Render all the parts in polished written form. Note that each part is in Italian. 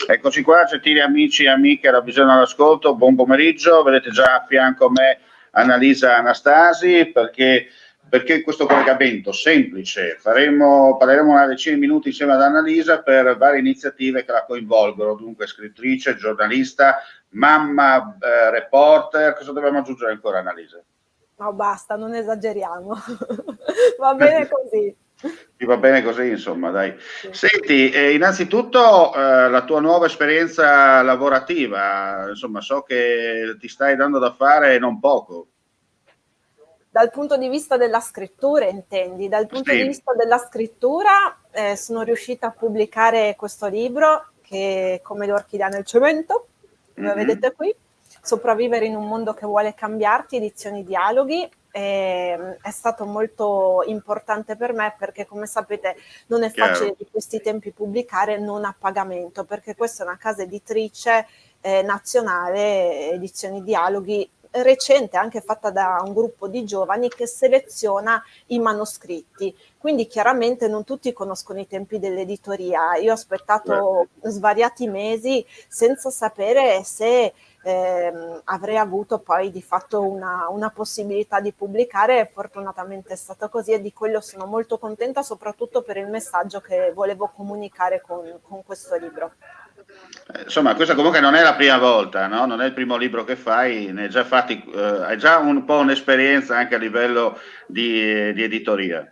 Eccoci qua, gentili amici e amiche da Visione all'Ascolto, buon pomeriggio. Vedete già a fianco a me Annalisa Anastasi, perché questo collegamento semplice. Parleremo una decina di minuti insieme ad Annalisa per varie iniziative che la coinvolgono, dunque scrittrice, giornalista, mamma, reporter. Cosa dobbiamo aggiungere ancora, Annalisa? No, basta, non esageriamo. Va bene così. Ti va bene così, insomma, dai. Sì. Senti, innanzitutto la tua nuova esperienza lavorativa, insomma, so che ti stai dando da fare non poco. Dal punto di vista della scrittura, intendi? Dal punto di Sì. vista della scrittura, sono riuscita a pubblicare questo libro che è Come le orchidee nel cemento, come vedete qui, Sopravvivere in un mondo che vuole cambiarti, edizioni Dialoghi. È stato molto importante per me perché, come sapete, non è facile di questi tempi pubblicare non a pagamento, perché questa è una casa editrice nazionale, edizioni Dialoghi, recente, anche fatta da un gruppo di giovani che seleziona i manoscritti. Quindi chiaramente non tutti conoscono i tempi dell'editoria. Io ho aspettato svariati mesi senza sapere se avrei avuto poi di fatto una possibilità di pubblicare. Fortunatamente è stato così e di quello sono molto contenta, soprattutto per il messaggio che volevo comunicare con questo libro. Insomma, questa comunque non è la prima volta, no? Non è il primo libro che fai, ne hai già fatti, hai già un po' un'esperienza anche a livello di editoria.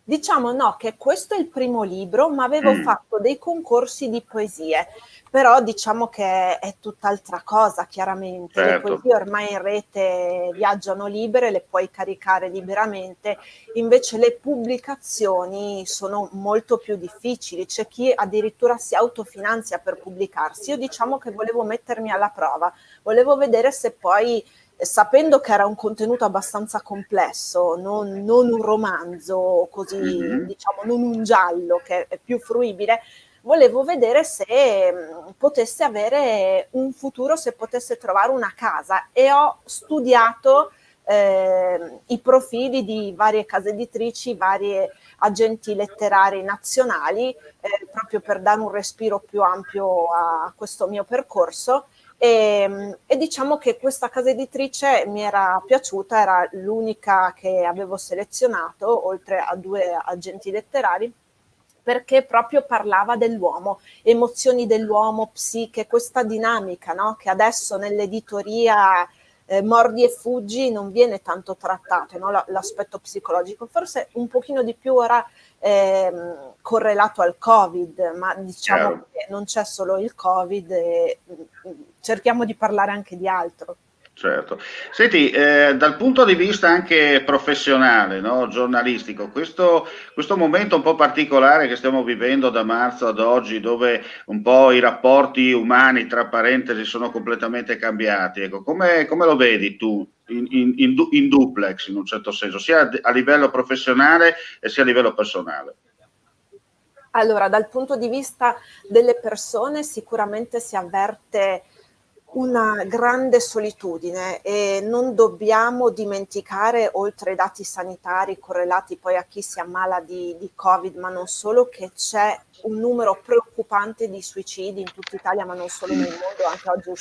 Diciamo no, che questo è il primo libro, ma avevo fatto dei concorsi di poesie, però diciamo che è tutt'altra cosa, chiaramente. Le Certo. poesie ormai in rete viaggiano libere, le puoi caricare liberamente, invece le pubblicazioni sono molto più difficili, c'è chi addirittura si autofinanzia per pubblicarsi. Io diciamo che volevo mettermi alla prova, volevo vedere se poi, sapendo che era un contenuto abbastanza complesso, non un romanzo così, diciamo, non un giallo che è più fruibile, volevo vedere se potesse avere un futuro, se potesse trovare una casa, e ho studiato i profili di varie case editrici, varie agenti letterari nazionali, proprio per dare un respiro più ampio a questo mio percorso. E diciamo che questa casa editrice mi era piaciuta, era l'unica che avevo selezionato, oltre a 2 agenti letterari, perché proprio parlava dell'uomo, emozioni dell'uomo, psiche, questa dinamica, no? Che adesso nell'editoria mordi e fuggi non viene tanto trattato, no? L'aspetto psicologico, forse un pochino di più ora correlato al Covid, ma diciamo che non c'è solo il Covid e cerchiamo di parlare anche di altro. Certo. Senti, dal punto di vista anche professionale, no, giornalistico, questo momento un po' particolare che stiamo vivendo da marzo ad oggi, dove un po' i rapporti umani, tra parentesi, sono completamente cambiati, ecco, come lo vedi tu in duplex, in un certo senso, sia a livello professionale e sia a livello personale? Allora, dal punto di vista delle persone sicuramente si avverte una grande solitudine e non dobbiamo dimenticare, oltre ai dati sanitari correlati poi a chi si ammala di Covid, ma non solo, che c'è un numero preoccupante di suicidi in tutta Italia, ma non solo nel mondo. Anche oggi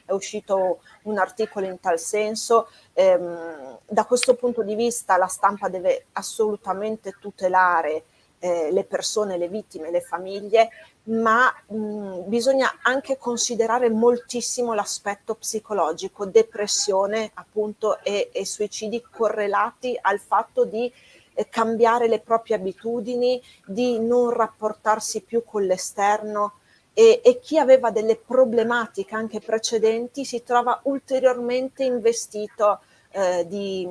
è uscito un articolo in tal senso. Da questo punto di vista la stampa deve assolutamente tutelare le persone, le vittime, le famiglie, ma bisogna anche considerare moltissimo l'aspetto psicologico, depressione appunto e suicidi correlati al fatto di cambiare le proprie abitudini, di non rapportarsi più con l'esterno, e chi aveva delle problematiche anche precedenti si trova ulteriormente investito di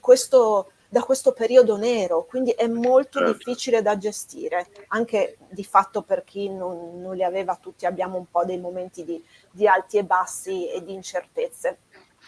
questo, da questo periodo nero, quindi è molto difficile da gestire, anche di fatto per chi non li aveva. Tutti abbiamo un po' dei momenti di alti e bassi e di incertezze.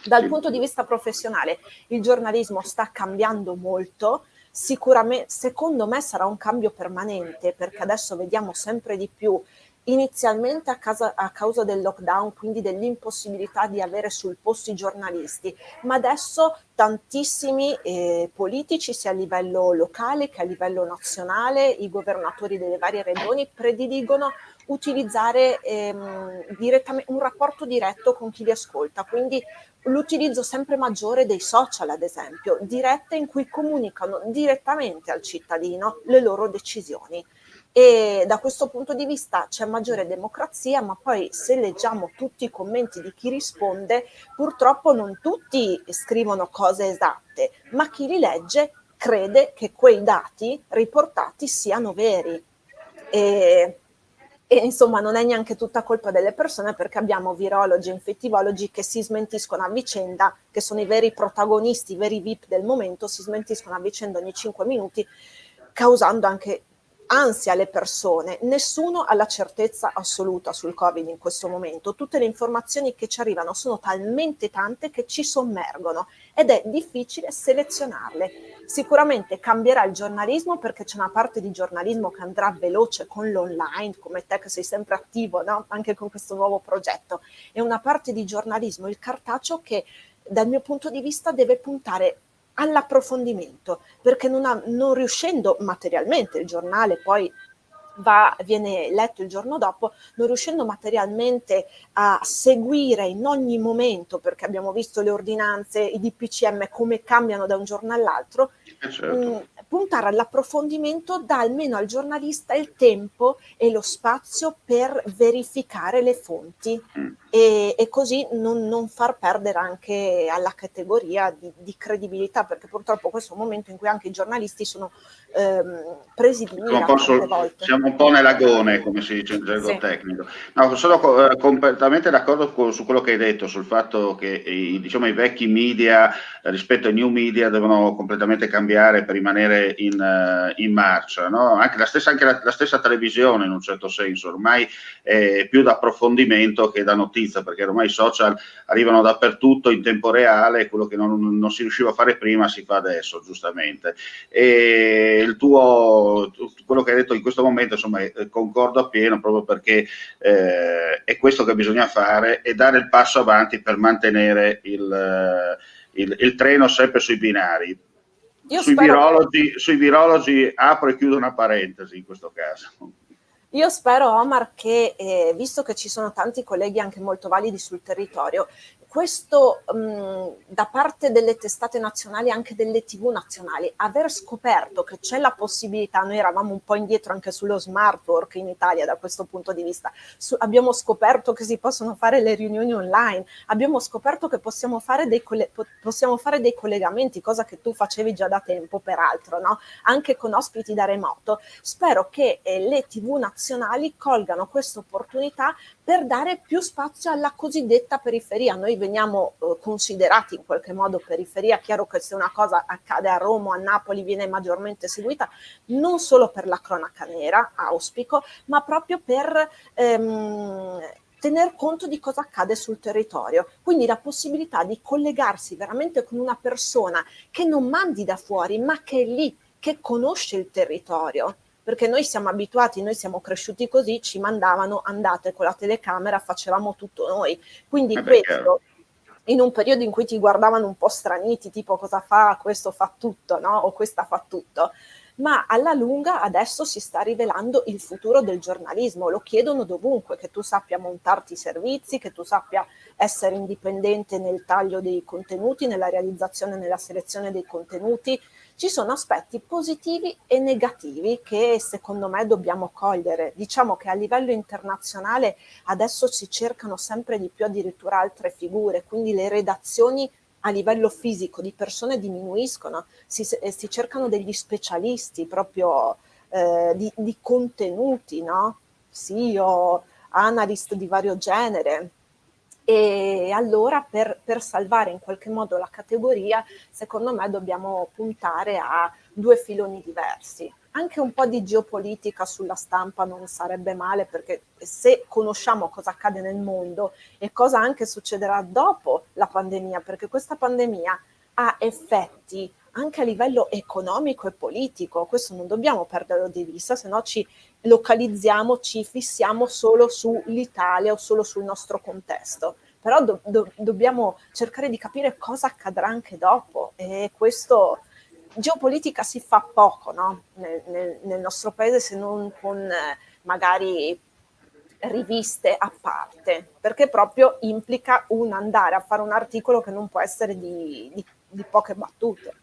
Dal punto di vista professionale, il giornalismo sta cambiando molto. Sicuramente, secondo me, sarà un cambio permanente, perché adesso vediamo sempre di più inizialmente a causa del lockdown, quindi dell'impossibilità di avere sul posto i giornalisti, ma adesso tantissimi politici, sia a livello locale che a livello nazionale, i governatori delle varie regioni prediligono utilizzare un rapporto diretto con chi li ascolta, quindi l'utilizzo sempre maggiore dei social, ad esempio, dirette in cui comunicano direttamente al cittadino le loro decisioni. E da questo punto di vista c'è maggiore democrazia, ma poi se leggiamo tutti i commenti di chi risponde, purtroppo non tutti scrivono cose esatte, ma chi li legge crede che quei dati riportati siano veri. E insomma non è neanche tutta colpa delle persone, perché abbiamo virologi e infettivologi che si smentiscono a vicenda, che sono i veri protagonisti, i veri VIP del momento, si smentiscono a vicenda ogni 5 minuti, causando anche ansia alle persone. Nessuno ha la certezza assoluta sul Covid in questo momento. Tutte le informazioni che ci arrivano sono talmente tante che ci sommergono ed è difficile selezionarle. Sicuramente cambierà il giornalismo, perché c'è una parte di giornalismo che andrà veloce con l'online, come te che sei sempre attivo, no? Anche con questo nuovo progetto, e una parte di giornalismo, il cartaceo, che dal mio punto di vista deve puntare all'approfondimento, perché non riuscendo materialmente il giornale poi viene letto il giorno dopo, non riuscendo materialmente a seguire in ogni momento, perché abbiamo visto le ordinanze, i DPCM come cambiano da un giorno all'altro, Certo. puntare all'approfondimento dà almeno al giornalista il tempo e lo spazio per verificare le fonti, Mm. e così non far perdere anche alla categoria di credibilità, perché purtroppo questo è un momento in cui anche i giornalisti sono presi di mira tante volte. Siamo un po' nell'agone, come si dice in gergo Sì. tecnico. No, sono completamente d'accordo su quello che hai detto, sul fatto che diciamo, i vecchi media rispetto ai new media devono completamente cambiare per rimanere in marcia, no? Anche la stessa televisione in un certo senso, ormai è più da approfondimento che da notizia, perché ormai i social arrivano dappertutto in tempo reale, quello che non si riusciva a fare prima si fa adesso, giustamente. E quello che hai detto in questo momento, insomma, concordo appieno, proprio perché è questo che bisogna fare, e dare il passo avanti per mantenere il treno sempre sui binari. Io spero che Sui virologi apro e chiudo una parentesi in questo caso. Io spero, Omar, che visto che ci sono tanti colleghi anche molto validi sul territorio, questo da parte delle testate nazionali e anche delle TV nazionali, aver scoperto che c'è la possibilità, noi eravamo un po' indietro anche sullo smart work in Italia da questo punto di vista, abbiamo scoperto che si possono fare le riunioni online, abbiamo scoperto che possiamo fare dei collegamenti, cosa che tu facevi già da tempo peraltro, no? Anche con ospiti da remoto. Spero che le TV nazionali colgano questa opportunità per dare più spazio alla cosiddetta periferia. Noi veniamo considerati in qualche modo periferia, chiaro che se una cosa accade a Roma o a Napoli viene maggiormente seguita, non solo per la cronaca nera, auspico, ma proprio per tener conto di cosa accade sul territorio. Quindi la possibilità di collegarsi veramente con una persona che non mandi da fuori, ma che è lì, che conosce il territorio, perché noi siamo abituati, noi siamo cresciuti così, ci mandavano, andate con la telecamera, facevamo tutto noi. Quindi Chiaro. questo, in un periodo in cui ti guardavano un po' straniti, tipo cosa fa, questo fa tutto, no? O questa fa tutto. Ma alla lunga adesso si sta rivelando il futuro del giornalismo, lo chiedono dovunque, che tu sappia montarti i servizi, che tu sappia essere indipendente nel taglio dei contenuti, nella realizzazione e nella selezione dei contenuti. Ci sono aspetti positivi e negativi che secondo me dobbiamo cogliere. Diciamo che a livello internazionale adesso si cercano sempre di più addirittura altre figure, quindi le redazioni a livello fisico di persone diminuiscono, si cercano degli specialisti proprio di contenuti, no? CEO, analyst di vario genere. E allora per salvare in qualche modo la categoria, secondo me dobbiamo puntare a due filoni diversi. Anche un po' di geopolitica sulla stampa non sarebbe male, perché se conosciamo cosa accade nel mondo e cosa anche succederà dopo la pandemia, perché questa pandemia ha effetti anche a livello economico e politico. Questo non dobbiamo perderlo di vista, se no ci localizziamo, ci fissiamo solo sull'Italia o solo sul nostro contesto. Però dobbiamo cercare di capire cosa accadrà anche dopo, e questo, geopolitica si fa poco, no? Nel nostro paese, se non con magari riviste a parte, perché proprio implica un andare a fare un articolo che non può essere di poche battute.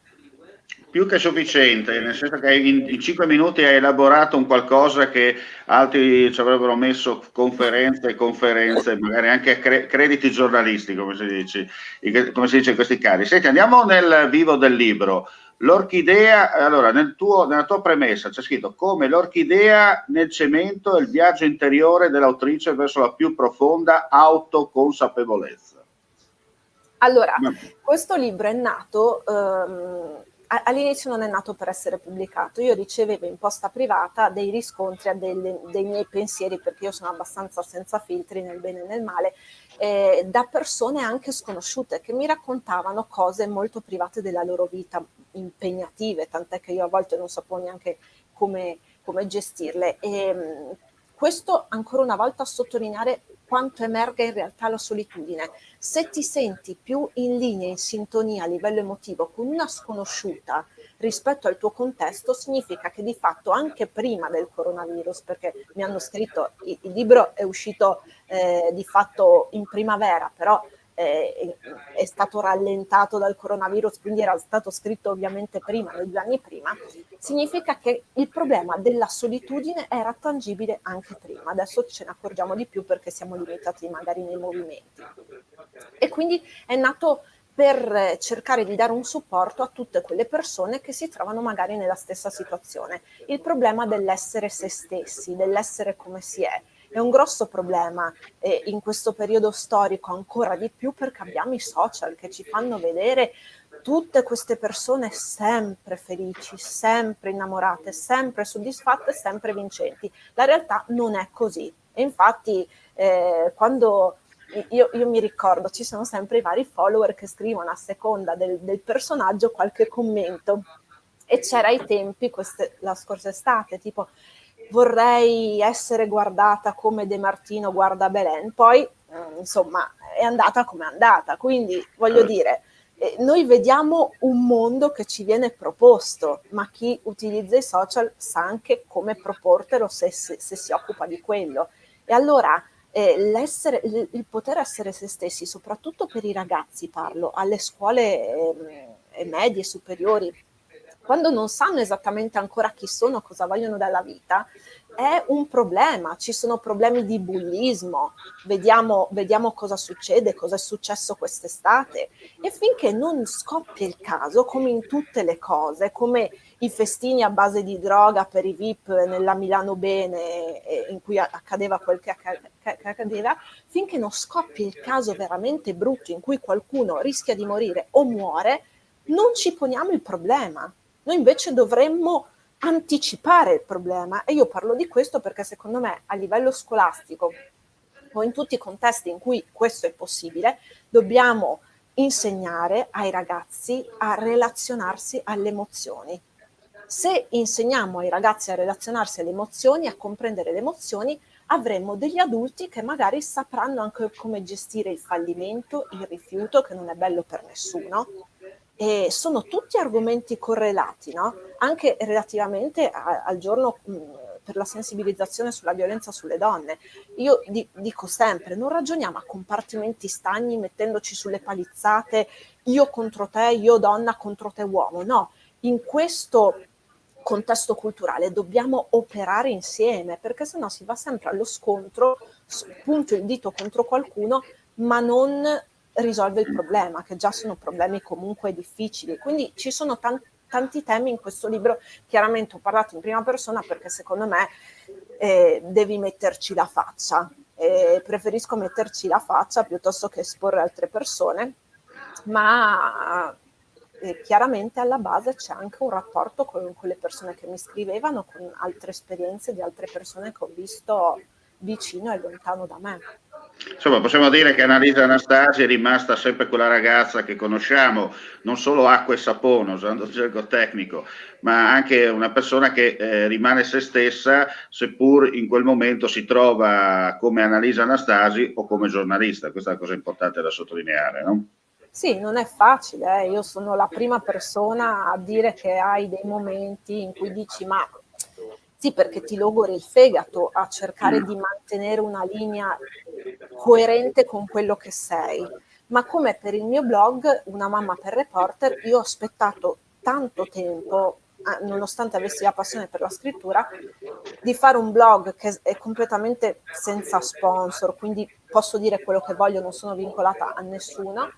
Più che sufficiente, nel senso che in 5 minuti hai elaborato un qualcosa che altri ci avrebbero messo conferenze e conferenze, magari anche crediti giornalisti, come si dice in questi casi. Senti, andiamo nel vivo del libro. L'orchidea, allora, nella tua premessa c'è scritto come l'orchidea nel cemento e il viaggio interiore dell'autrice verso la più profonda autoconsapevolezza. Allora, questo libro è nato, all'inizio non è nato per essere pubblicato, io ricevevo in posta privata dei riscontri dei miei pensieri, perché io sono abbastanza senza filtri nel bene e nel male, da persone anche sconosciute che mi raccontavano cose molto private della loro vita, impegnative, tant'è che io a volte non sapevo neanche come gestirle. E questo ancora una volta a sottolineare quanto emerga in realtà la solitudine. Se ti senti più in linea, in sintonia a livello emotivo con una sconosciuta rispetto al tuo contesto, significa che di fatto anche prima del coronavirus, perché mi hanno scritto, il libro è uscito di fatto in primavera, però è stato rallentato dal coronavirus, quindi era stato scritto ovviamente prima, nei 2 anni prima, significa che il problema della solitudine era tangibile anche prima. Adesso ce ne accorgiamo di più perché siamo limitati magari nei movimenti. E quindi è nato per cercare di dare un supporto a tutte quelle persone che si trovano magari nella stessa situazione. Il problema dell'essere se stessi, dell'essere come si è un grosso problema in questo periodo storico, ancora di più perché abbiamo i social che ci fanno vedere tutte queste persone sempre felici, sempre innamorate, sempre soddisfatte, sempre vincenti. La realtà non è così. E infatti quando io mi ricordo, ci sono sempre i vari follower che scrivono a seconda del personaggio qualche commento. E c'era ai tempi, la scorsa estate, tipo vorrei essere guardata come De Martino guarda Belen, poi insomma è andata come è andata, quindi voglio dire, noi vediamo un mondo che ci viene proposto, ma chi utilizza i social sa anche come proportelo se si occupa di quello. E allora il poter essere se stessi, soprattutto per i ragazzi, parlo, alle scuole medie, superiori, quando non sanno esattamente ancora chi sono, cosa vogliono dalla vita, è un problema. Ci sono problemi di bullismo, vediamo cosa succede, cosa è successo quest'estate, e finché non scoppia il caso, come in tutte le cose, come i festini a base di droga per i VIP nella Milano Bene, in cui accadeva quel che accadeva, finché non scoppia il caso veramente brutto in cui qualcuno rischia di morire o muore, non ci poniamo il problema. Noi invece dovremmo anticipare il problema, e io parlo di questo perché secondo me a livello scolastico o in tutti i contesti in cui questo è possibile, dobbiamo insegnare ai ragazzi a relazionarsi alle emozioni. Se insegniamo ai ragazzi a relazionarsi alle emozioni, a comprendere le emozioni, avremo degli adulti che magari sapranno anche come gestire il fallimento, il rifiuto, che non è bello per nessuno. E sono tutti argomenti correlati, no? Anche relativamente al giorno per la sensibilizzazione sulla violenza sulle donne. Io dico sempre, non ragioniamo a compartimenti stagni mettendoci sulle palizzate, io contro te, io donna contro te uomo, no. In questo contesto culturale dobbiamo operare insieme, perché sennò si va sempre allo scontro, punto il dito contro qualcuno, ma non risolve il problema, che già sono problemi comunque difficili. Quindi ci sono tanti temi in questo libro. Chiaramente ho parlato in prima persona perché secondo me devi metterci la faccia. Preferisco metterci la faccia piuttosto che esporre altre persone, ma chiaramente alla base c'è anche un rapporto con le persone che mi scrivevano, con altre esperienze di altre persone che ho visto vicino e lontano da me. Insomma, possiamo dire che Annalisa Anastasi è rimasta sempre quella ragazza che conosciamo, non solo acqua e sapone, usando il gergo tecnico, ma anche una persona che rimane se stessa, seppur in quel momento si trova come Annalisa Anastasi o come giornalista. Questa è la cosa importante da sottolineare, no? Sì, non è facile, io sono la prima persona a dire che hai dei momenti in cui dici ma sì, perché ti logori il fegato a cercare di mantenere una linea coerente con quello che sei. Ma come per il mio blog, Una mamma per reporter, io ho aspettato tanto tempo, nonostante avessi la passione per la scrittura, di fare un blog che è completamente senza sponsor, quindi posso dire quello che voglio, non sono vincolata a nessuno,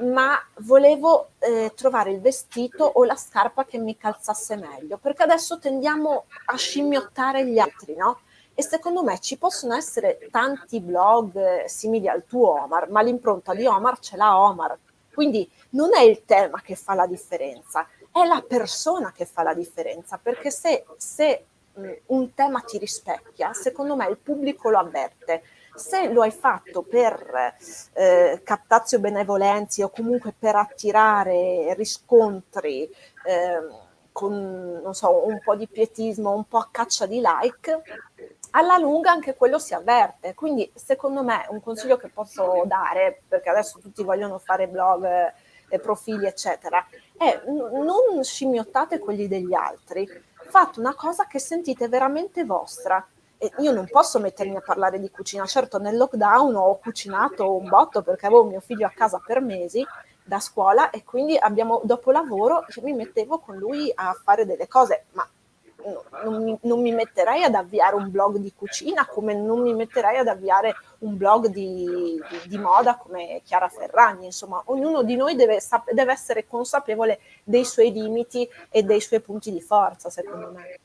ma volevo trovare il vestito o la scarpa che mi calzasse meglio, perché adesso tendiamo a scimmiottare gli altri, no? E secondo me ci possono essere tanti blog simili al tuo, Omar, ma l'impronta di Omar ce l'ha Omar. Quindi non è il tema che fa la differenza, è la persona che fa la differenza, perché se un tema ti rispecchia, secondo me il pubblico lo avverte. Se lo hai fatto per captatio benevolenzi o comunque per attirare riscontri con, non so, un po' di pietismo, un po' a caccia di like, alla lunga anche quello si avverte. Quindi secondo me un consiglio che posso dare, perché adesso tutti vogliono fare blog, profili eccetera, è non scimmiottate quelli degli altri, fate una cosa che sentite veramente vostra. E io non posso mettermi a parlare di cucina, certo nel lockdown ho cucinato un botto perché avevo mio figlio a casa per mesi da scuola e quindi dopo lavoro mi mettevo con lui a fare delle cose, ma non mi metterei ad avviare un blog di cucina come non mi metterei ad avviare un blog di moda come Chiara Ferragni. Insomma, ognuno di noi deve essere consapevole dei suoi limiti e dei suoi punti di forza, secondo me.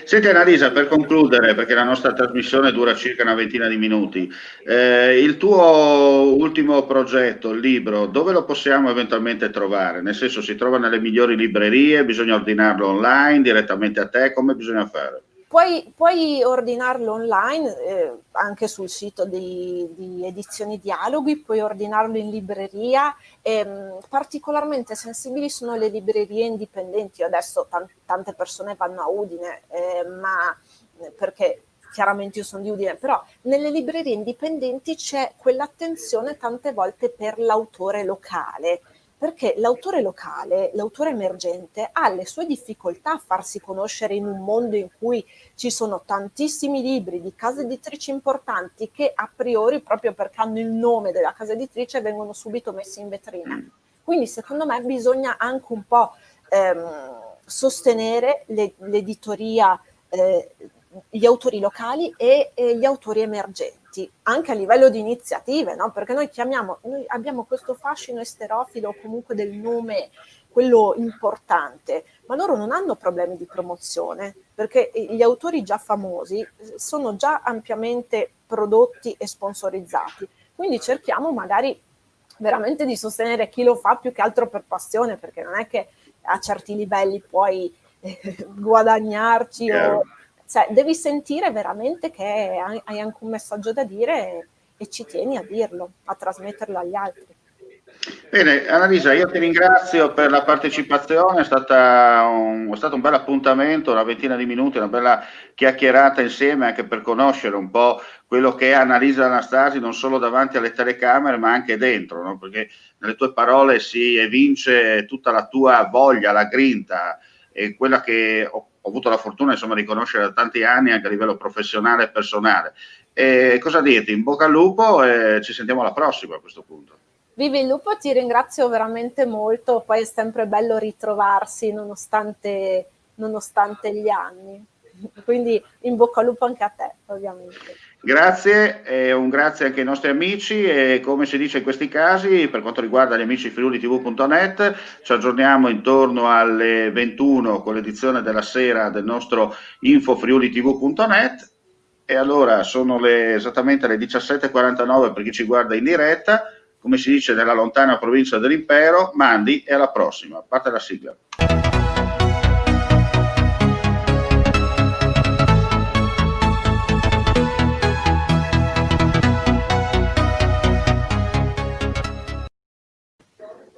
Senti Annalisa, per concludere, perché la nostra trasmissione dura circa una ventina di minuti, il tuo ultimo progetto, il libro, dove lo possiamo eventualmente trovare? Nel senso, si trova nelle migliori librerie, bisogna ordinarlo online, direttamente a te, come bisogna fare? Puoi ordinarlo online, anche sul sito di Edizioni Dialoghi, puoi ordinarlo in libreria. Particolarmente sensibili sono le librerie indipendenti. Adesso tante persone vanno a Udine, ma perché chiaramente io sono di Udine, però nelle librerie indipendenti c'è quell'attenzione tante volte per l'autore locale, perché l'autore locale, l'autore emergente, ha le sue difficoltà a farsi conoscere in un mondo in cui ci sono tantissimi libri di case editrici importanti che a priori, proprio perché hanno il nome della casa editrice, vengono subito messi in vetrina. Quindi secondo me bisogna anche un po' sostenere l'editoria, gli autori locali e gli autori emergenti, anche a livello di iniziative, no? Perché noi abbiamo questo fascino esterofilo comunque del nome, quello importante, ma loro non hanno problemi di promozione, perché gli autori già famosi sono già ampiamente prodotti e sponsorizzati. Quindi cerchiamo magari veramente di sostenere chi lo fa più che altro per passione, perché non è che a certi livelli puoi guadagnarci o cioè, devi sentire veramente che hai anche un messaggio da dire e ci tieni a dirlo, a trasmetterlo agli altri. Bene, Annalisa, io ti ringrazio per la partecipazione, è stato un bel appuntamento, una ventina di minuti, una bella chiacchierata insieme anche per conoscere un po' quello che è Annalisa Anastasi, non solo davanti alle telecamere ma anche dentro, no? Perché nelle tue parole si evince tutta la tua voglia, la grinta e quella che ho avuto la fortuna insomma, di conoscere da tanti anni anche a livello professionale e personale. E cosa dirti? In bocca al lupo e ci sentiamo alla prossima a questo punto. Vivi il lupo, ti ringrazio veramente molto, poi è sempre bello ritrovarsi nonostante gli anni. Quindi in bocca al lupo anche a te, ovviamente. Grazie e un grazie anche ai nostri amici e come si dice in questi casi per quanto riguarda gli amici friulitv.net ci aggiorniamo intorno alle 21 con l'edizione della sera del nostro info friulitv.net e allora sono esattamente le 17:49 per chi ci guarda in diretta, come si dice nella lontana provincia dell'impero, mandi e alla prossima, parte la sigla.